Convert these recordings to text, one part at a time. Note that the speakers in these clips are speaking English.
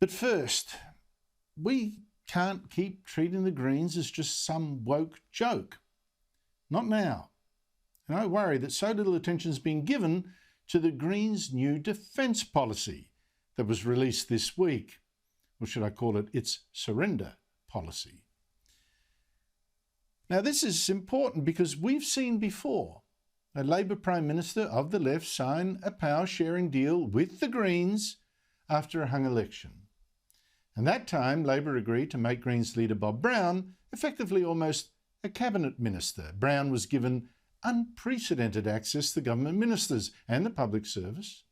But first, we can't keep treating the Greens as just some woke joke. Not now. And I worry that so little attention has been given to the Greens' new defence policy that was released this week. Or should I call it its surrender policy? Now, this is important because we've seen before a Labor Prime Minister of the left sign a power-sharing deal with the Greens after a hung election. And that time, Labor agreed to make Greens leader Bob Brown effectively almost a cabinet minister. Brown was given unprecedented access to government ministers and the public service.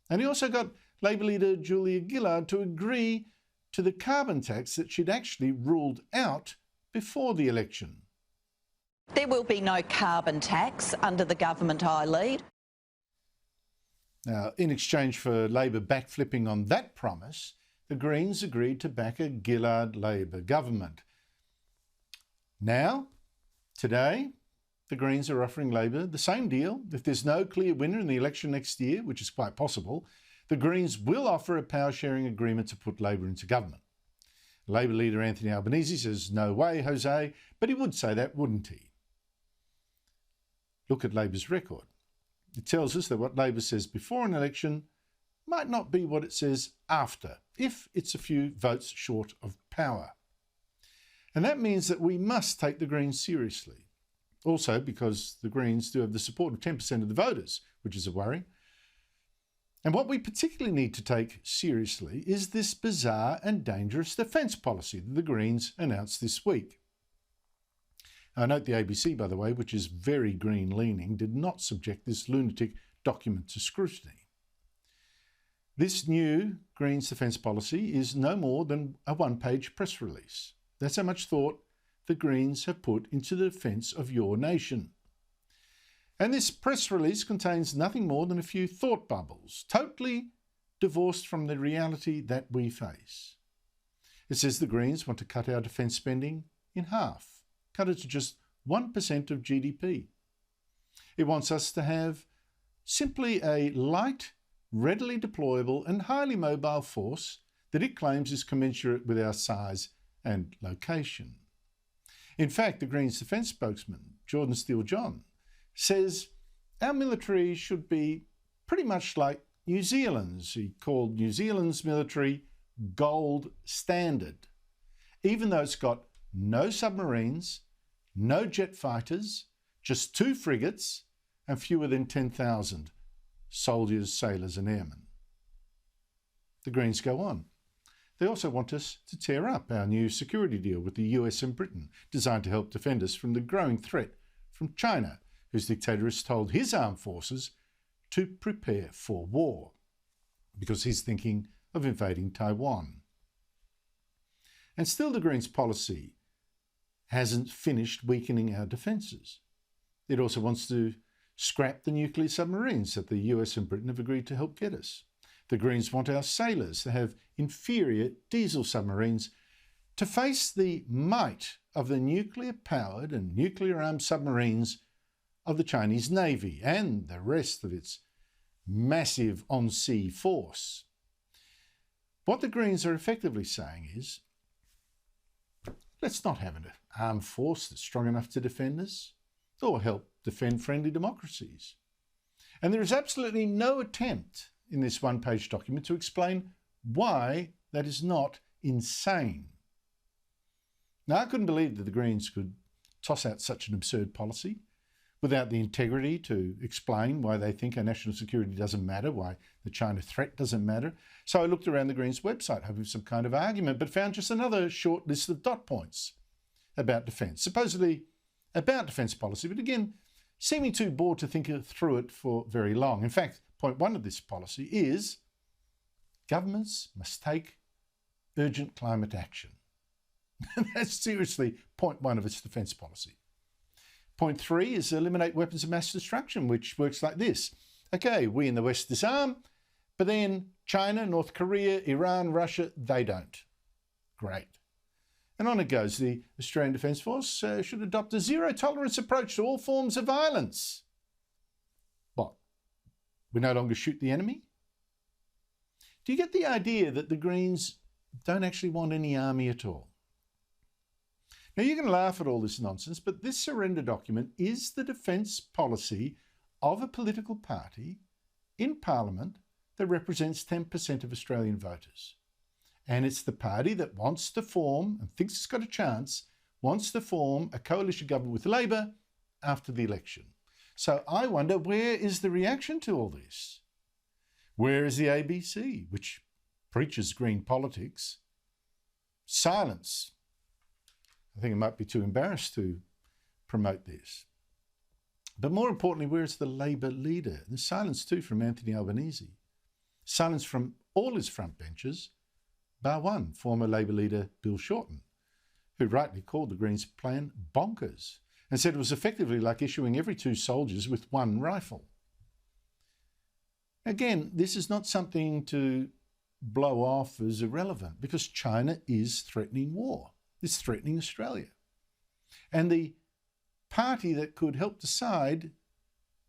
And he also got Labor leader Julia Gillard to agree to the carbon tax that she'd actually ruled out before the election. There will be no carbon tax under the government I lead. Now, in exchange for Labor backflipping on that promise, the Greens agreed to back a Gillard Labor government. Now, today, the Greens are offering Labor the same deal. If there's no clear winner in the election next year, which is quite possible, the Greens will offer a power-sharing agreement to put Labor into government. Labor leader Anthony Albanese says, "No way, Jose," but he would say that, wouldn't he? Look at Labor's record. It tells us that what Labor says before an election might not be what it says after, if it's a few votes short of power. And that means that we must take the Greens seriously. Also because the Greens do have the support of 10% of the voters, which is a worry. And what we particularly need to take seriously is this bizarre and dangerous defence policy that the Greens announced this week. I note the ABC, by the way, which is very Green-leaning, did not subject this lunatic document to scrutiny. This new Greens defence policy is no more than a one-page press release. That's how much thought the Greens have put into the defence of your nation. And this press release contains nothing more than a few thought bubbles, totally divorced from the reality that we face. It says the Greens want to cut our defence spending in half. Cut it to just 1% of GDP. It wants us to have simply a light, readily deployable and highly mobile force that it claims is commensurate with our size and location. In fact, the Greens defence spokesman, Jordan Steele-John, says our military should be pretty much like New Zealand's. He called New Zealand's military gold standard, even though it's got no submarines, no jet fighters, just 2 frigates and fewer than 10,000 soldiers, sailors and airmen. The Greens go on. They also want us to tear up our new security deal with the US and Britain, designed to help defend us from the growing threat from China, whose dictator has told his armed forces to prepare for war, because he's thinking of invading Taiwan. And still the Greens policy hasn't finished weakening our defences. It also wants to scrap the nuclear submarines that the US and Britain have agreed to help get us. The Greens want our sailors to have inferior diesel submarines to face the might of the nuclear-powered and nuclear-armed submarines of the Chinese Navy and the rest of its massive on-sea force. What the Greens are effectively saying is, let's not have an armed force that's strong enough to defend us or help defend friendly democracies. And there is absolutely no attempt in this one-page document to explain why that is not insane. Now, I couldn't believe that the Greens could toss out such an absurd policy without the integrity to explain why they think our national security doesn't matter, why the China threat doesn't matter. So I looked around the Greens website hoping for some kind of argument, but found just another short list of dot points about defence, supposedly about defence policy, but again, seeming too bored to think through it for very long. In fact, point 1 of this policy is governments must take urgent climate action. That's seriously point 1 of its defence policy. Point 3 is eliminate weapons of mass destruction, which works like this. Okay, we in the West disarm, but then China, North Korea, Iran, Russia, they don't. Great. And on it goes. The Australian Defence Force should adopt a zero-tolerance approach to all forms of violence. What? We no longer shoot the enemy? Do you get the idea that the Greens don't actually want any army at all? Now, you can laugh at all this nonsense, but this surrender document is the defence policy of a political party in Parliament that represents 10% of Australian voters. And it's the party that wants to form, and thinks it's got a chance, wants to form a coalition government with Labor after the election. So I wonder, where is the reaction to all this? Where is the ABC, which preaches green politics? Silence. I think it might be too embarrassed to promote this. But more importantly, where is the Labor leader? There's silence too from Anthony Albanese. Silence from all his front benches, bar one, former Labor leader Bill Shorten, who rightly called the Greens plan bonkers and said it was effectively like issuing every 2 soldiers with 1 rifle. Again, this is not something to blow off as irrelevant, because China is threatening war. It's threatening Australia. And the party that could help decide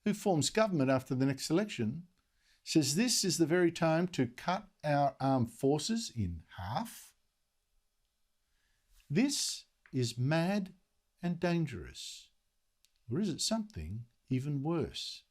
who forms government after the next election says this is the very time to cut our armed forces in half. This is mad and dangerous. Or is it something even worse?